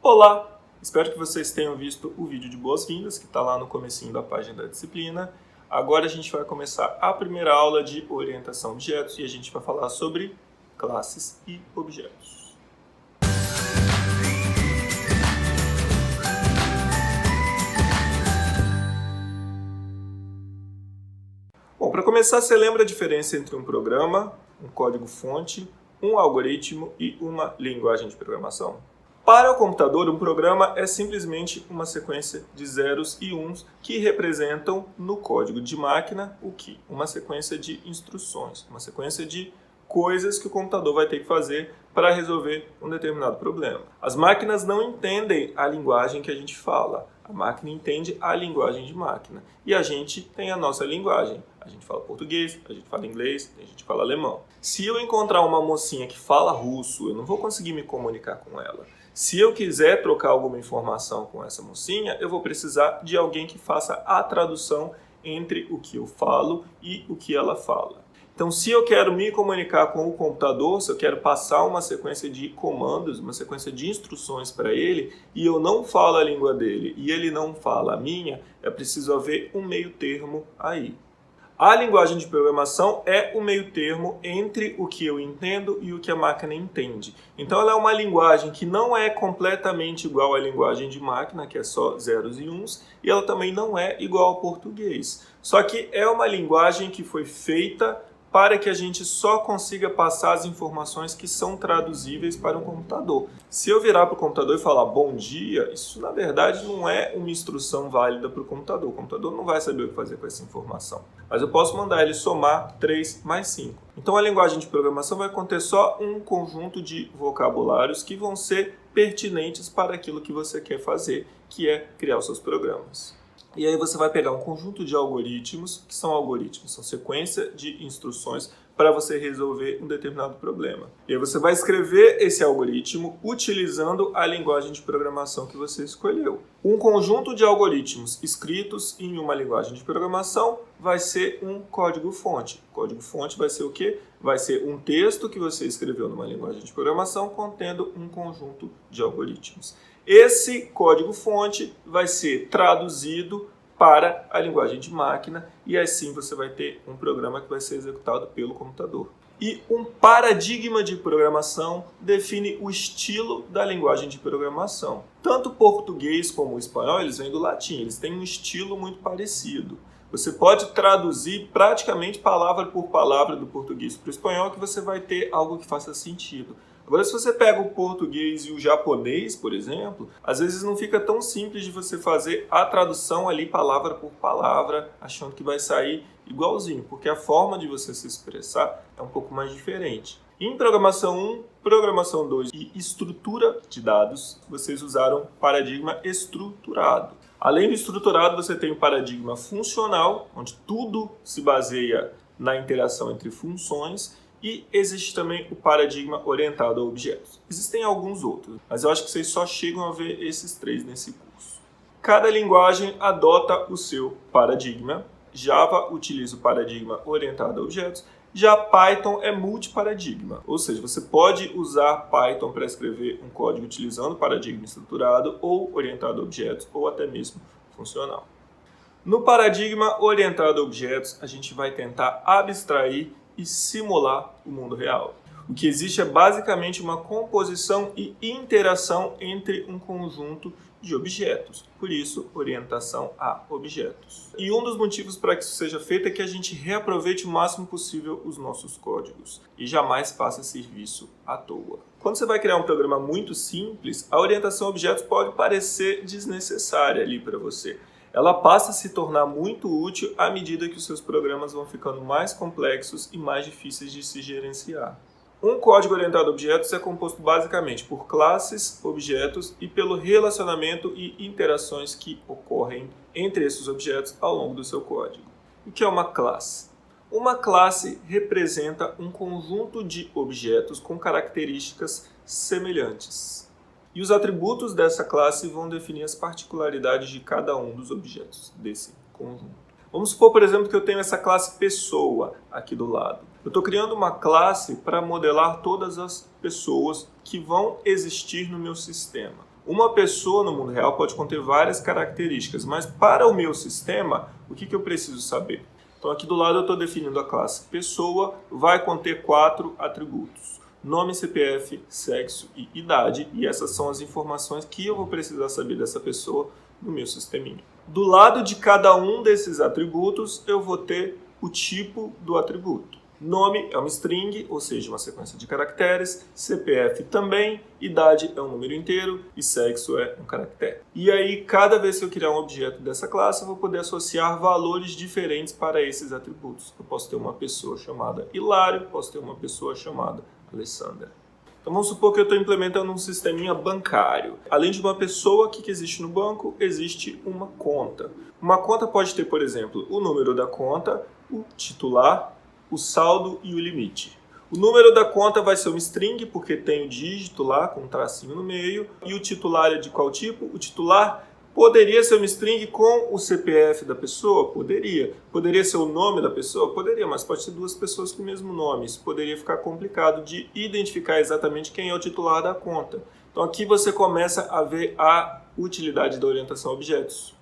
Olá! Espero que vocês tenham visto o vídeo de boas-vindas, que está lá no comecinho da página da disciplina. Agora a gente vai começar a primeira aula de orientação a objetos e a gente vai falar sobre classes e objetos. Bom, para começar, você lembra a diferença entre um programa, um código-fonte, um algoritmo e uma linguagem de programação? Para o computador, um programa é simplesmente uma sequência de zeros e uns que representam no código de máquina o quê? Uma sequência de instruções, uma sequência de coisas que o computador vai ter que fazer para resolver um determinado problema. As máquinas não entendem a linguagem que a gente fala. A máquina entende a linguagem de máquina. E a gente tem a nossa linguagem. A gente fala português, a gente fala inglês, a gente fala alemão. Se eu encontrar uma mocinha que fala russo, eu não vou conseguir me comunicar com ela. Se eu quiser trocar alguma informação com essa mocinha, eu vou precisar de alguém que faça a tradução entre o que eu falo e o que ela fala. Então, se eu quero me comunicar com o computador, se eu quero passar uma sequência de comandos, uma sequência de instruções para ele, e eu não falo a língua dele e ele não fala a minha, é preciso haver um meio termo aí. A linguagem de programação é o meio termo entre o que eu entendo e o que a máquina entende. Então ela é uma linguagem que não é completamente igual à linguagem de máquina, que é só zeros e uns, e ela também não é igual ao português. Só que é uma linguagem que foi feita para que a gente só consiga passar as informações que são traduzíveis para um computador. Se eu virar para o computador e falar bom dia, isso na verdade não é uma instrução válida para o computador. O computador não vai saber o que fazer com essa informação. Mas eu posso mandar ele somar 3 mais 5. Então a linguagem de programação vai conter só um conjunto de vocabulários que vão ser pertinentes para aquilo que você quer fazer, que é criar os seus programas. E aí você vai pegar um conjunto de algoritmos, que são algoritmos, são sequência de instruções para você resolver um determinado problema. E aí você vai escrever esse algoritmo utilizando a linguagem de programação que você escolheu. Um conjunto de algoritmos escritos em uma linguagem de programação vai ser um código-fonte. O código-fonte vai ser o quê? Vai ser um texto que você escreveu numa linguagem de programação contendo um conjunto de algoritmos. Esse código-fonte vai ser traduzido para a linguagem de máquina e assim você vai ter um programa que vai ser executado pelo computador. E um paradigma de programação define o estilo da linguagem de programação. Tanto o português como o espanhol, eles vêm do latim, eles têm um estilo muito parecido. Você pode traduzir praticamente palavra por palavra do português para o espanhol que você vai ter algo que faça sentido. Agora, se você pega o português e o japonês, por exemplo, às vezes não fica tão simples de você fazer a tradução ali palavra por palavra, achando que vai sair igualzinho, porque a forma de você se expressar é um pouco mais diferente. Em programação 1, programação 2 e estrutura de dados, vocês usaram paradigma estruturado. Além do estruturado, você tem o paradigma funcional, onde tudo se baseia na interação entre funções, e existe também o paradigma orientado a objetos. Existem alguns outros, mas eu acho que vocês só chegam a ver esses 3 nesse curso. Cada linguagem adota o seu paradigma. Java utiliza o paradigma orientado a objetos. Já Python é multiparadigma, ou seja, você pode usar Python para escrever um código utilizando paradigma estruturado ou orientado a objetos, ou até mesmo funcional. No paradigma orientado a objetos, a gente vai tentar abstrair e simular o mundo real. O que existe é basicamente uma composição e interação entre um conjunto de objetos. Por isso, orientação a objetos. E um dos motivos para que isso seja feito é que a gente reaproveite o máximo possível os nossos códigos e jamais faça serviço à toa. Quando você vai criar um programa muito simples, a orientação a objetos pode parecer desnecessária ali para você. Ela passa a se tornar muito útil à medida que os seus programas vão ficando mais complexos e mais difíceis de se gerenciar. Um código orientado a objetos é composto basicamente por classes, objetos e pelo relacionamento e interações que ocorrem entre esses objetos ao longo do seu código. O que é uma classe? Uma classe representa um conjunto de objetos com características semelhantes. E os atributos dessa classe vão definir as particularidades de cada um dos objetos desse conjunto. Vamos supor, por exemplo, que eu tenho essa classe pessoa aqui do lado. Eu estou criando uma classe para modelar todas as pessoas que vão existir no meu sistema. Uma pessoa no mundo real pode conter várias características, mas para o meu sistema, o que eu preciso saber? Então aqui do lado eu estou definindo a classe pessoa, vai conter 4 atributos. Nome, CPF, sexo e idade, e essas são as informações que eu vou precisar saber dessa pessoa no meu sisteminha. Do lado de cada um desses atributos, eu vou ter o tipo do atributo. Nome é uma string, ou seja, uma sequência de caracteres, CPF também, idade é um número inteiro e sexo é um caractere. E aí, cada vez que eu criar um objeto dessa classe, eu vou poder associar valores diferentes para esses atributos. Eu posso ter uma pessoa chamada Hilário, posso ter uma pessoa chamada Alessandra. Então vamos supor que eu estou implementando um sisteminha bancário. Além de uma pessoa, o que existe no banco? Existe uma conta. Uma conta pode ter, por exemplo, o número da conta, o titular, o saldo e o limite. O número da conta vai ser uma string, porque tem o dígito lá, com um tracinho no meio. E o titular é de qual tipo? O titular poderia ser uma string com o CPF da pessoa? Poderia. Poderia ser o nome da pessoa? Poderia, mas pode ser duas pessoas com o mesmo nome. Isso poderia ficar complicado de identificar exatamente quem é o titular da conta. Então aqui você começa a ver a utilidade da orientação a objetos.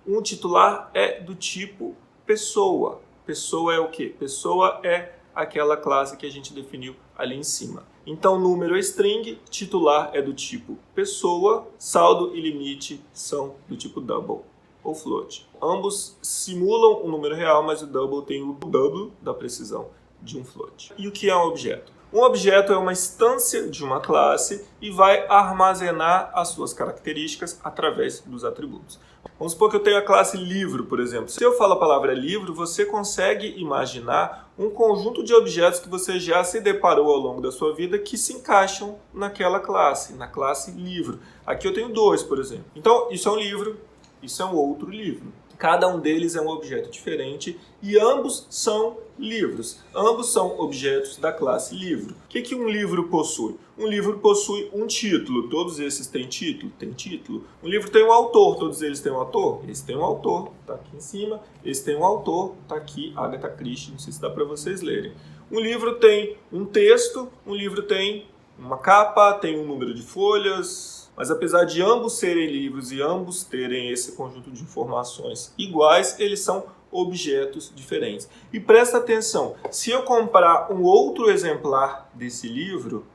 Um titular é do tipo pessoa. Pessoa é o quê? Pessoa é aquela classe que a gente definiu ali em cima. Então, número é string, titular é do tipo pessoa, saldo e limite são do tipo double ou float. Ambos simulam um número real, mas o double tem o dobro da precisão de um float. E o que é um objeto? Um objeto é uma instância de uma classe e vai armazenar as suas características através dos atributos. Vamos supor que eu tenho a classe livro, por exemplo. Se eu falo a palavra livro, você consegue imaginar um conjunto de objetos que você já se deparou ao longo da sua vida que se encaixam naquela classe, na classe livro. Aqui eu tenho 2, por exemplo. Então, isso é um livro, isso é um outro livro. Cada um deles é um objeto diferente e ambos são livros. Ambos são objetos da classe livro. O que um livro possui? Um livro possui um título. Todos esses têm título? Tem título. Um livro tem um autor. Todos eles têm um autor? Esse tem um autor, está aqui em cima. Esse tem um autor, está aqui, Agatha Christie. Não sei se dá para vocês lerem. Um livro tem um texto. Um livro tem uma capa, tem um número de folhas. Mas apesar de ambos serem livros e ambos terem esse conjunto de informações iguais, eles são objetos diferentes. E presta atenção, se eu comprar um outro exemplar desse livro,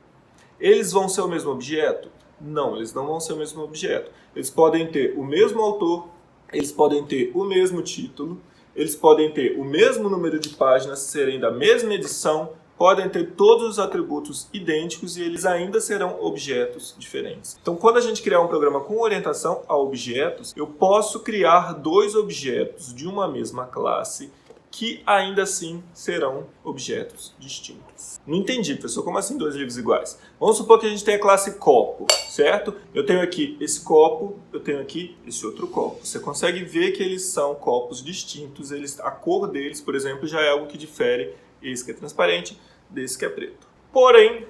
eles vão ser o mesmo objeto? Não, eles não vão ser o mesmo objeto. Eles podem ter o mesmo autor, eles podem ter o mesmo título, eles podem ter o mesmo número de páginas, serem da mesma edição, podem ter todos os atributos idênticos e eles ainda serão objetos diferentes. Então, quando a gente criar um programa com orientação a objetos, eu posso criar 2 objetos de uma mesma classe que ainda assim serão objetos distintos. Não entendi, professor, como assim 2 livros iguais? Vamos supor que a gente tem a classe copo, certo? Eu tenho aqui esse copo, eu tenho aqui esse outro copo. Você consegue ver que eles são copos distintos, a cor deles, por exemplo, já é algo que difere esse que é transparente desse que é preto. Porém,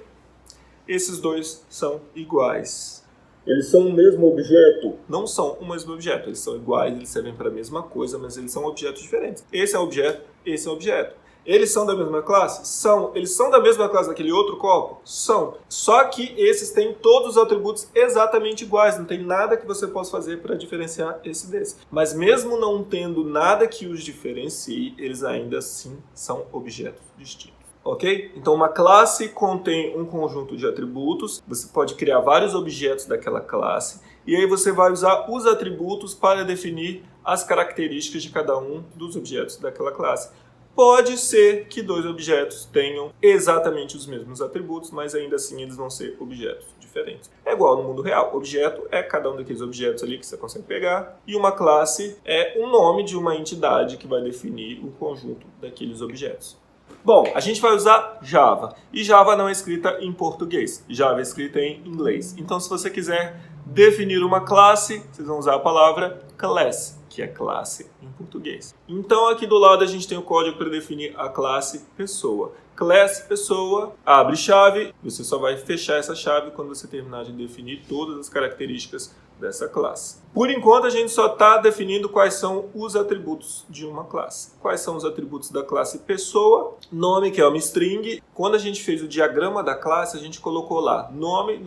esses 2 são iguais. Eles são o mesmo objeto? Não são o mesmo objeto. Eles são iguais, eles servem para a mesma coisa, mas eles são objetos diferentes. Esse é um objeto, esse é um objeto. Eles são da mesma classe? São. Eles são da mesma classe daquele outro copo? São. Só que esses têm todos os atributos exatamente iguais. Não tem nada que você possa fazer para diferenciar esse desse. Mas mesmo não tendo nada que os diferencie, eles ainda assim são objetos distintos. Ok? Então uma classe contém um conjunto de atributos, você pode criar vários objetos daquela classe, e aí você vai usar os atributos para definir as características de cada um dos objetos daquela classe. Pode ser que 2 objetos tenham exatamente os mesmos atributos, mas ainda assim eles vão ser objetos diferentes. É igual no mundo real. Objeto é cada um daqueles objetos ali que você consegue pegar, e uma classe é um nome de uma entidade que vai definir o conjunto daqueles objetos. Bom, a gente vai usar Java, e Java não é escrita em português, Java é escrita em inglês. Então, se você quiser definir uma classe, vocês vão usar a palavra class, que é classe em português. Então, aqui do lado a gente tem o código para definir a classe pessoa. class pessoa, abre chave, você só vai fechar essa chave quando você terminar de definir todas as características dessa classe. Por enquanto, a gente só está definindo quais são os atributos de uma classe. Quais são os atributos da classe pessoa? Nome, que é uma string. Quando a gente fez o diagrama da classe, a gente colocou lá nome,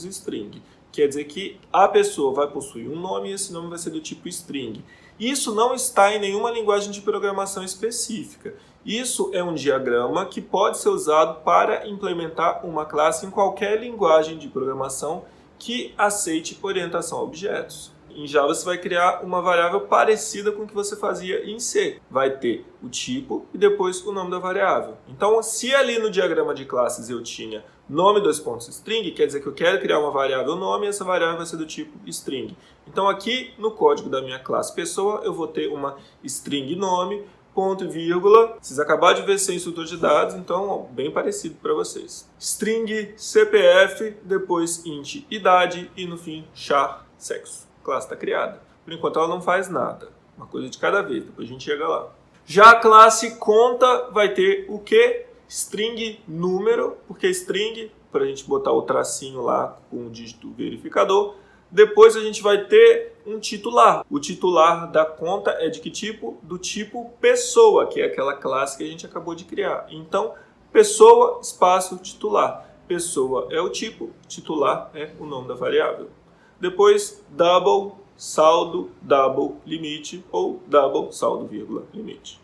string. Quer dizer que a pessoa vai possuir um nome e esse nome vai ser do tipo string. Isso não está em nenhuma linguagem de programação específica. Isso é um diagrama que pode ser usado para implementar uma classe em qualquer linguagem de programação que aceite orientação a objetos. Em Java você vai criar uma variável parecida com o que você fazia em C. Vai ter o tipo e depois o nome da variável. Então, se ali no diagrama de classes eu tinha nome string, quer dizer que eu quero criar uma variável nome e essa variável vai ser do tipo string. Então aqui no código da minha classe pessoa eu vou ter uma string nome, ponto e vírgula. Vocês acabaram de ver sem instrutor de dados, então bem parecido para vocês. String CPF, depois int idade e no fim char sexo. A classe está criada. Por enquanto ela não faz nada. Uma coisa de cada vez, depois a gente chega lá. Já a classe conta vai ter o quê? String número, porque string, para a gente botar o tracinho lá com o dígito verificador. Depois a gente vai ter um titular. O titular da conta é de que tipo? Do tipo pessoa, que é aquela classe que a gente acabou de criar. Então, pessoa, espaço, titular. Pessoa é o tipo, titular é o nome da variável. Depois, double, saldo, double, limite ou double, saldo, vírgula, limite.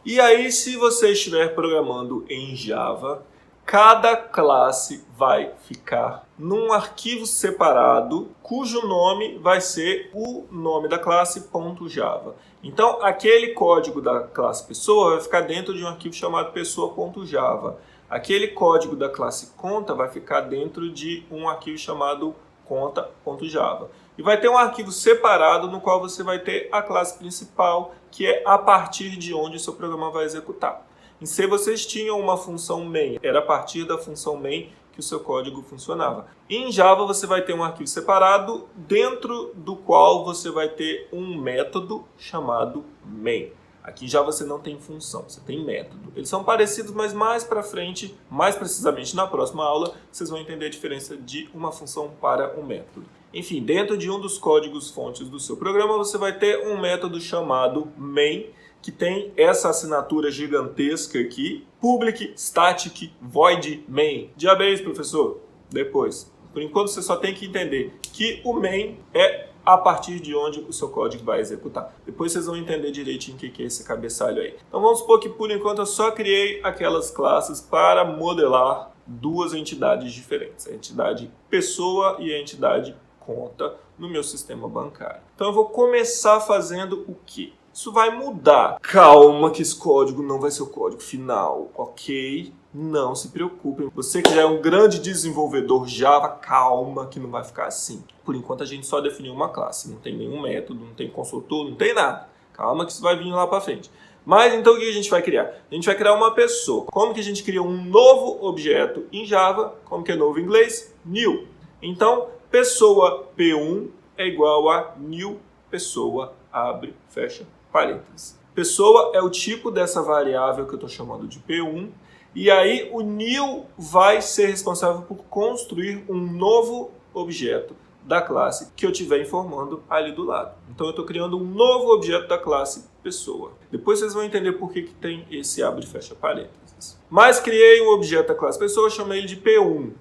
E aí, se você estiver programando em Java, cada classe vai ficar num arquivo separado, cujo nome vai ser o nome da classe .java. Então, aquele código da classe pessoa vai ficar dentro de um arquivo chamado pessoa.java. Aquele código da classe conta vai ficar dentro de um arquivo chamado conta.java. E vai ter um arquivo separado no qual você vai ter a classe principal, que é a partir de onde o seu programa vai executar. Em C vocês tinham uma função main, era a partir da função main que o seu código funcionava. Em Java você vai ter um arquivo separado, dentro do qual você vai ter um método chamado main. Aqui em Java você não tem função, você tem método. Eles são parecidos, mas mais para frente, mais precisamente na próxima aula, vocês vão entender a diferença de uma função para um método. Enfim, dentro de um dos códigos fontes do seu programa, você vai ter um método chamado main, que tem essa assinatura gigantesca aqui, public static void main. Diabéis, professor? Depois. Por enquanto você só tem que entender que o main é a partir de onde o seu código vai executar. Depois vocês vão entender direitinho o que é esse cabeçalho aí. Então vamos supor que por enquanto eu só criei aquelas classes para modelar duas entidades diferentes. A entidade pessoa e a entidade conta no meu sistema bancário. Então eu vou começar fazendo o quê? Isso vai mudar. Calma que esse código não vai ser o código final, ok? Não se preocupem. Você que já é um grande desenvolvedor Java, calma que não vai ficar assim. Por enquanto a gente só definiu uma classe, não tem nenhum método, não tem consultor, não tem nada. Calma que isso vai vir lá para frente. Mas então o que a gente vai criar? A gente vai criar uma pessoa. Como que a gente cria um novo objeto em Java? Como que é novo em inglês? New. Então, pessoa P1 é igual a new pessoa, abre, fecha parênteses. Pessoa é o tipo dessa variável que eu estou chamando de P1. E aí o new vai ser responsável por construir um novo objeto da classe que eu estiver informando ali do lado. Então eu estou criando um novo objeto da classe pessoa. Depois vocês vão entender por que tem esse abre e fecha parênteses. Mas criei um objeto da classe pessoa, chamei ele de P1.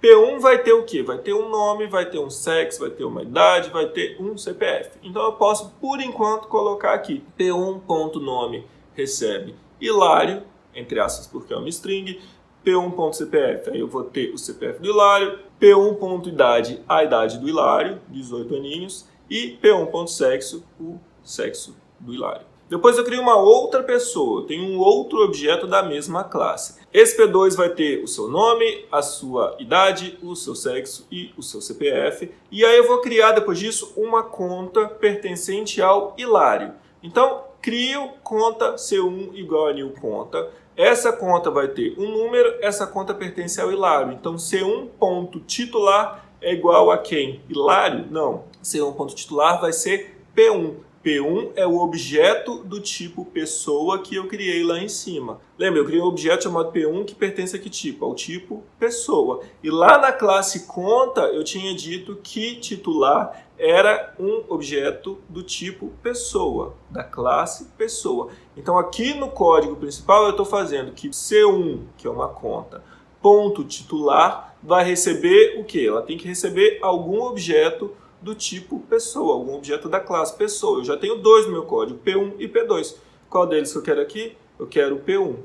P1 vai ter o quê? Vai ter um nome, vai ter um sexo, vai ter uma idade, vai ter um CPF. Então eu posso, por enquanto, colocar aqui P1.nome recebe Hilário, entre aspas, porque é uma string, P1.cpf, aí eu vou ter o CPF do Hilário, P1.idade, a idade do Hilário, 18 aninhos, e P1.sexo, o sexo do Hilário. Depois eu crio uma outra pessoa, eu tenho um outro objeto da mesma classe. Esse P2 vai ter o seu nome, a sua idade, o seu sexo e o seu CPF. E aí eu vou criar depois disso uma conta pertencente ao Hilário. Então, crio conta C1 igual a new conta. Essa conta vai ter um número, essa conta pertence ao Hilário. Então, C1.titular é igual a quem? Hilário? Não. C1.titular vai ser P1. P1 é o objeto do tipo pessoa que eu criei lá em cima. Lembra, eu criei um objeto chamado P1 que pertence a que tipo? Ao tipo pessoa. E lá na classe conta eu tinha dito que titular era um objeto do tipo pessoa, da classe pessoa. Então aqui no código principal eu estou fazendo que C1, que é uma conta, ponto titular, vai receber o quê? Ela tem que receber algum objeto do tipo pessoa, algum objeto da classe pessoa. Eu já tenho dois no meu código, P1 e P2. Qual deles que eu quero aqui? Eu quero o P1.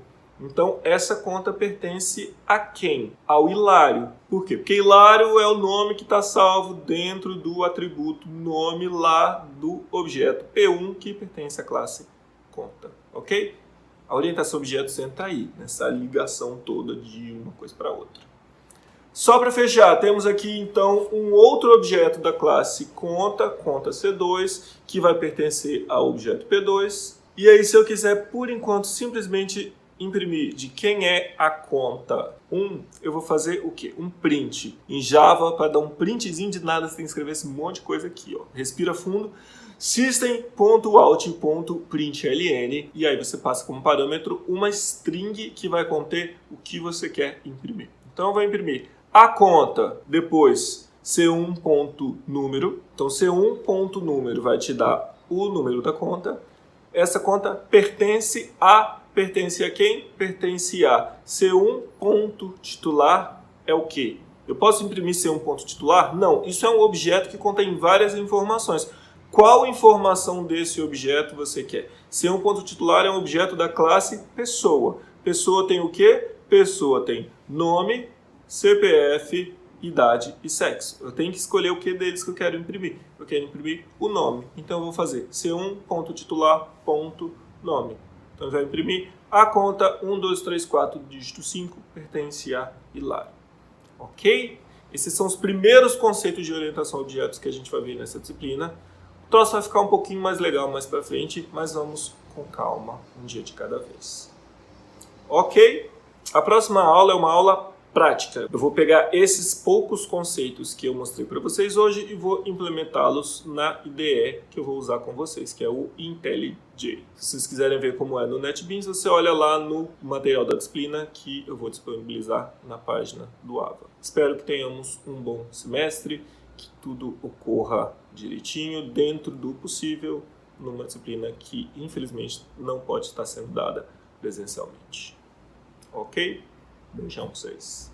Então, essa conta pertence a quem? Ao Hilário. Por quê? Porque Hilário é o nome que está salvo dentro do atributo nome lá do objeto P1, que pertence à classe conta. Ok? A orientação a objetos entra aí, nessa ligação toda de uma coisa para outra. Só para fechar, temos aqui então um outro objeto da classe conta C2, que vai pertencer ao objeto P2. E aí, se eu quiser, por enquanto, simplesmente imprimir de quem é a conta 1, eu vou fazer o quê? Um print. Em Java, para dar um printzinho de nada, você tem que escrever esse monte de coisa aqui. Ó. Respira fundo. System.out.println, e aí você passa como parâmetro uma string que vai conter o que você quer imprimir. Então, eu vou imprimir a conta, depois C1.número. Então, C1.número vai te dar o número da conta. Essa conta pertence a quem? Pertence a C1.titular é o quê? Eu posso imprimir C1.titular? Não, isso é um objeto que contém várias informações. Qual informação desse objeto você quer? C1.titular é um objeto da classe pessoa. Pessoa tem o quê? Pessoa tem nome, CPF, idade e sexo. Eu tenho que escolher o que deles que eu quero imprimir. Eu quero imprimir o nome. Então eu vou fazer C1.titular.nome. Então eu vou imprimir a conta 1234 dígito 5 pertence a Hilário. Ok? Esses são os primeiros conceitos de orientação a objetos que a gente vai ver nessa disciplina. O troço vai ficar um pouquinho mais legal mais para frente, mas vamos com calma, um dia de cada vez. Ok? A próxima aula é uma aula prática. Eu vou pegar esses poucos conceitos que eu mostrei para vocês hoje e vou implementá-los na IDE que eu vou usar com vocês, que é o IntelliJ. Se vocês quiserem ver como é no NetBeans, você olha lá no material da disciplina que eu vou disponibilizar na página do AVA. Espero que tenhamos um bom semestre, que tudo ocorra direitinho, dentro do possível, numa disciplina que infelizmente não pode estar sendo dada presencialmente. Ok? Beijão pra vocês.